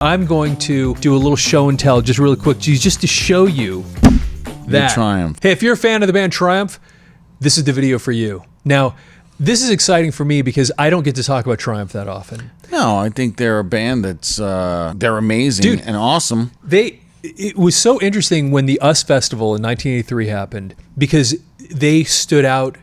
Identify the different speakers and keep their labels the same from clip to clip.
Speaker 1: I'm going to do a little show and tell just really quick, just to show you that.
Speaker 2: Triumph.
Speaker 1: Hey, if you're a fan of the band Triumph, this is the video for you. Now, this is exciting for me because I don't get to talk about Triumph that often.
Speaker 2: No, I think they're a band that's they're amazing. Dude, and awesome.
Speaker 1: It was so interesting when the US Festival in 1983 happened because they stood out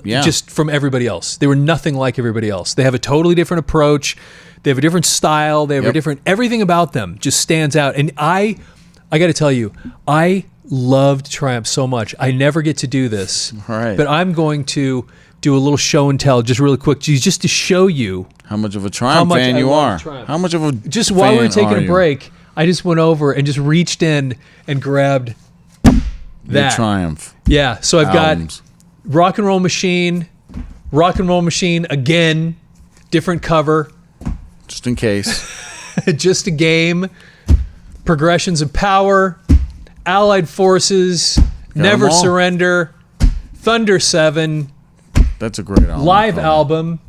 Speaker 1: just from everybody else. They were nothing like everybody else. They have a totally different approach. They have a different style. They have a different, everything about them just stands out. And I got to tell you, I loved Triumph so much. I never get to do this, but I'm going to do a little show and tell just really quick, just to show you
Speaker 2: how much of a Triumph fan you are. How much of a
Speaker 1: just while we were taking a break, I just went over and just reached in and grabbed that
Speaker 2: Triumph.
Speaker 1: Yeah, so I've got Rock and Roll Machine again, different cover.
Speaker 2: Just in case.
Speaker 1: Just a Game, Progressions of Power, Allied Forces, Never Surrender, Thunder 7.
Speaker 2: That's a great album.
Speaker 1: Live album.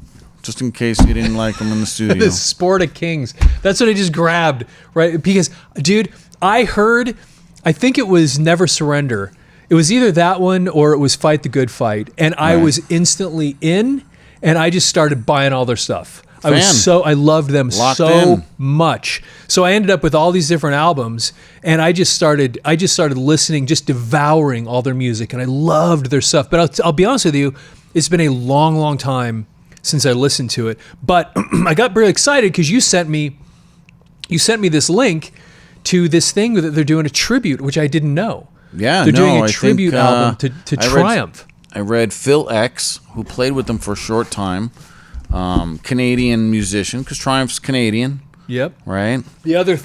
Speaker 2: Just in case you didn't like them in the studio.
Speaker 1: The Sport of Kings. That's what I just grabbed, right? Because, dude, I think it was Never Surrender. It was either that one or it was Fight the Good Fight. And I was instantly in, and I just started buying all their stuff. I loved them so much. So I ended up with all these different albums, and I just started listening, just devouring all their music, and I loved their stuff. But I'll be honest with you, it's been a long, long time since I listened to it. But I got really excited because you sent me this link to this thing that they're doing a tribute, which I didn't know.
Speaker 2: Yeah,
Speaker 1: they're doing a tribute album to Triumph.
Speaker 2: I read Phil X, who played with them for a short time. Canadian musician, because Triumph's Canadian. Yep. Right. The other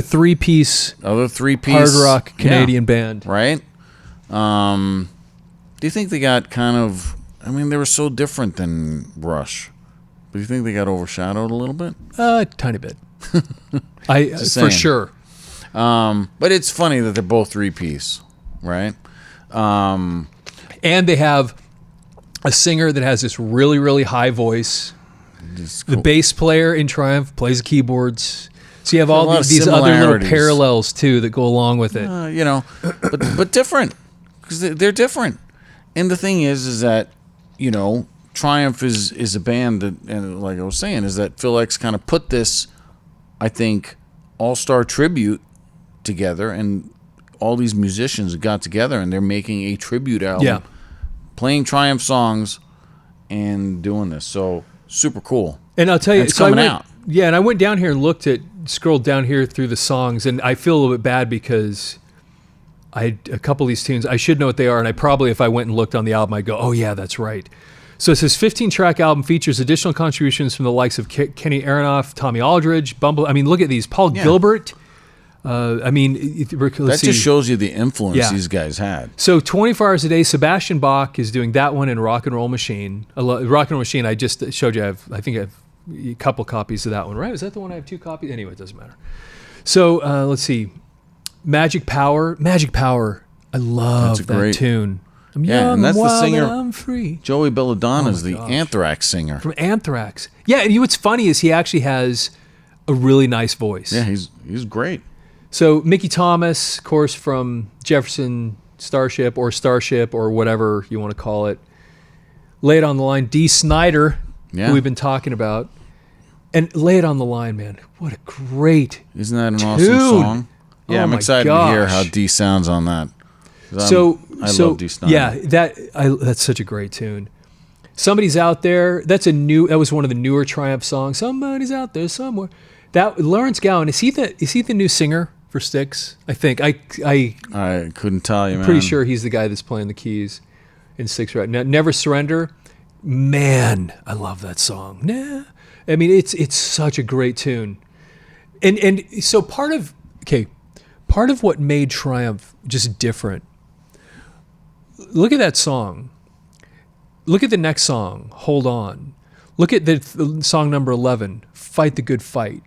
Speaker 1: three-piece hard rock Canadian band.
Speaker 2: Right. Do you think they got kind of? I mean, they were so different than Rush. But do you think they got overshadowed a little bit?
Speaker 1: Tiny bit. For sure.
Speaker 2: But it's funny that they're both three-piece, right?
Speaker 1: And they have a singer that has this really, really high voice. Cool. The bass player in Triumph plays keyboards. So you have all these other little parallels, too, that go along with it.
Speaker 2: But different. Because they're different. And the thing is that, Triumph is a band that, and like I was saying, is that Phil X kind of put this, I think, all-star tribute together, and all these musicians got together, and they're making a tribute album. Yeah. Playing Triumph songs and doing this. So, super cool.
Speaker 1: And I'll tell you,
Speaker 2: it's coming out.
Speaker 1: Yeah, and I went down here and scrolled down here through the songs, and I feel a little bit bad because a couple of these tunes, I should know what they are, and I probably, if I went and looked on the album, I'd go, oh yeah, that's right. So it says 15-track album features additional contributions from the likes of Kenny Aronoff, Tommy Aldridge, Bumble. I mean, look at these. Paul Gilbert.
Speaker 2: That just shows you the influence these guys had.
Speaker 1: So 24 hours a day, Sebastian Bach is doing that one in Rock and Roll Machine. Rock and Roll Machine, I just showed you. I think I have a couple copies of that one, right? Is that the one I have 2 copies? Anyway, it doesn't matter. So let's see. Magic Power. I love that tune. I'm young,
Speaker 2: and that's
Speaker 1: I'm wild,
Speaker 2: the singer.
Speaker 1: I'm free.
Speaker 2: Joey Belladonna is the Anthrax singer.
Speaker 1: From Anthrax. Yeah, and what's funny is he actually has a really nice voice.
Speaker 2: Yeah, he's great.
Speaker 1: So Mickey Thomas, of course, from Jefferson Starship or whatever you want to call it. Lay It on the Line. Dee Snider, who we've been talking about. And Lay It on the Line, man. What a great
Speaker 2: Isn't that an
Speaker 1: tune.
Speaker 2: Awesome song? Yeah, I'm excited to hear how Dee sounds on that. I love Dee Snider.
Speaker 1: Yeah, that's such a great tune. Somebody's Out There. That was one of the newer Triumph songs. Somebody's out there somewhere. That Lawrence Gowan, is he the new singer for Styx? I think I
Speaker 2: couldn't tell you, man.
Speaker 1: I'm pretty sure he's the guy that's playing the keys in Styx right now. Never Surrender. Man, I love that song. Nah. I mean, it's such a great tune. And so part of what made Triumph just different. Look at that song. Look at the next song, Hold On. Look at the song number 11, Fight the Good Fight.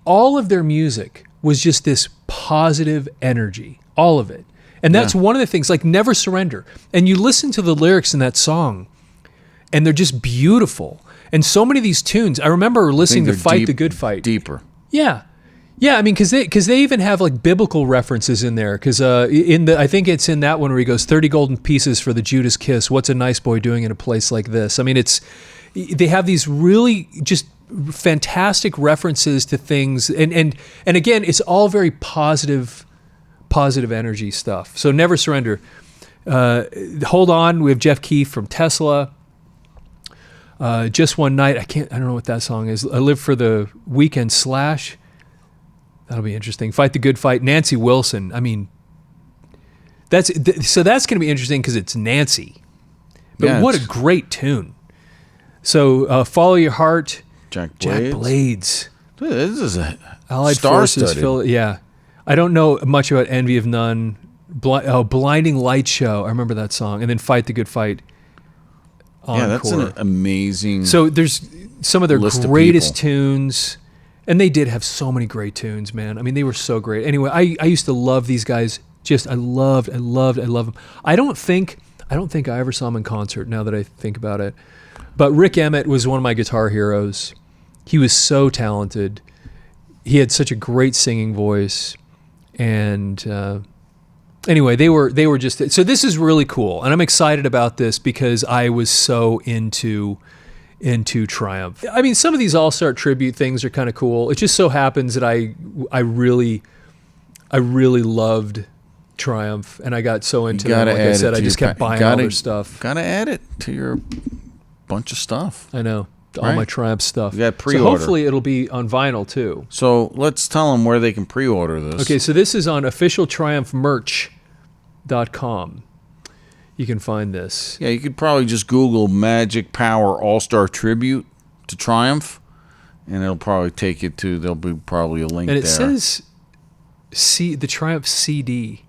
Speaker 1: All of their music was just this positive energy, all of it. And that's one of the things, like Never Surrender. And you listen to the lyrics in that song, and they're just beautiful. And so many of these tunes, I remember listening to Fight the Good Fight.
Speaker 2: Deeper.
Speaker 1: Yeah. Yeah, I mean, because they even have like biblical references in there. Because I think it's in that one where he goes 30 golden pieces for the Judas kiss. What's a nice boy doing in a place like this? I mean, they have these really just fantastic references to things, and again, it's all very positive energy stuff. So never surrender. Hold on. We have Jeff Keefe from Tesla. Just one night. I don't know what that song is. I live for the weekend / That'll be interesting. Fight the good fight. Nancy Wilson. I mean, that's going to be interesting because it's Nancy. But what a great tune. So Follow Your Heart.
Speaker 2: Jack Blades.
Speaker 1: Dude,
Speaker 2: this is a
Speaker 1: Allied Forces. Yeah. I don't know much about Envy of None. Blinding Light Show. I remember that song. And then Fight the Good Fight. Encore.
Speaker 2: Yeah, that's an amazing.
Speaker 1: So there's some of their greatest tunes. And they did have so many great tunes, man. I mean, they were so great. Anyway, I used to love these guys. I loved them. I don't think I ever saw them in concert now that I think about it. But Rick Emmett was one of my guitar heroes. He was so talented. He had such a great singing voice. And anyway, they were just... So this is really cool. And I'm excited about this because I was so into Triumph. I mean, some of these All-Star tribute things are kind of cool. It just so happens that I really loved Triumph, and I got so into them. Like I said, I just kept buying all their stuff.
Speaker 2: Gotta add it to your bunch of stuff.
Speaker 1: I know. All my Triumph stuff.
Speaker 2: You got pre-order.
Speaker 1: So hopefully it'll be on vinyl too.
Speaker 2: So let's tell them where they can pre-order this.
Speaker 1: Okay, so this is on officialtriumphmerch.com. You can find this.
Speaker 2: Yeah, you could probably just Google Magic Power All-Star Tribute to Triumph, and it'll probably take you to, there'll be probably a link there.
Speaker 1: And it says the Triumph CD.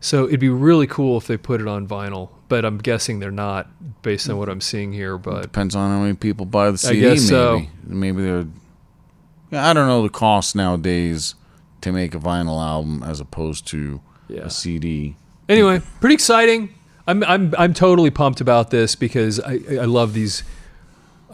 Speaker 1: So it'd be really cool if they put it on vinyl, but I'm guessing they're not based on what I'm seeing here. But
Speaker 2: depends on how many people buy the CD,
Speaker 1: I guess
Speaker 2: Maybe they're... I don't know the cost nowadays to make a vinyl album as opposed to a CD.
Speaker 1: Anyway, pretty exciting. I'm totally pumped about this because I love these.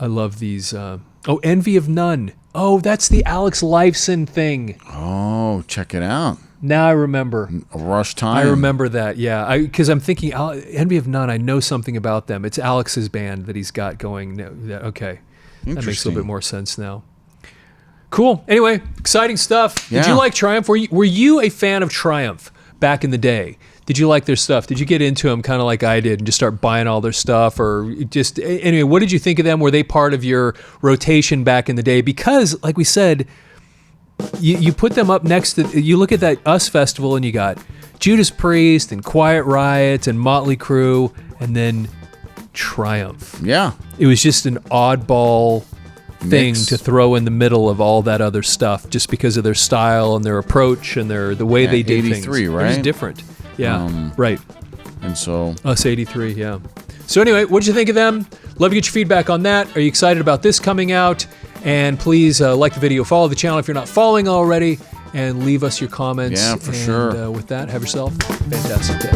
Speaker 1: Envy of None. Oh, that's the Alex Lifeson thing.
Speaker 2: Oh, check it out.
Speaker 1: Now I remember.
Speaker 2: Rush Time.
Speaker 1: I remember that. Yeah, because I'm thinking Envy of None. I know something about them. It's Alex's band that he's got going. Okay, that makes a little bit more sense now. Cool. Anyway, exciting stuff.
Speaker 2: Yeah.
Speaker 1: Did you like Triumph? Were you a fan of Triumph back in the day? Did you like their stuff? Did you get into them kind of like I did and just start buying all their stuff? Or just, anyway, what did you think of them? Were they part of your rotation back in the day? Because, like we said, you put them up next to, you look at that US Festival and you got Judas Priest and Quiet Riot and Motley Crüe and then Triumph.
Speaker 2: Yeah.
Speaker 1: It was just an oddball thing to throw in the middle of all that other stuff just because of their style and their approach and the way they did
Speaker 2: 83,
Speaker 1: things.
Speaker 2: Right?
Speaker 1: It was different. Yeah, right.
Speaker 2: And so...
Speaker 1: Us 83, yeah. So anyway, what did you think of them? Love to get your feedback on that. Are you excited about this coming out? And please like the video, follow the channel if you're not following already, and leave us your comments.
Speaker 2: Yeah, for sure.
Speaker 1: With that, have yourself a fantastic day.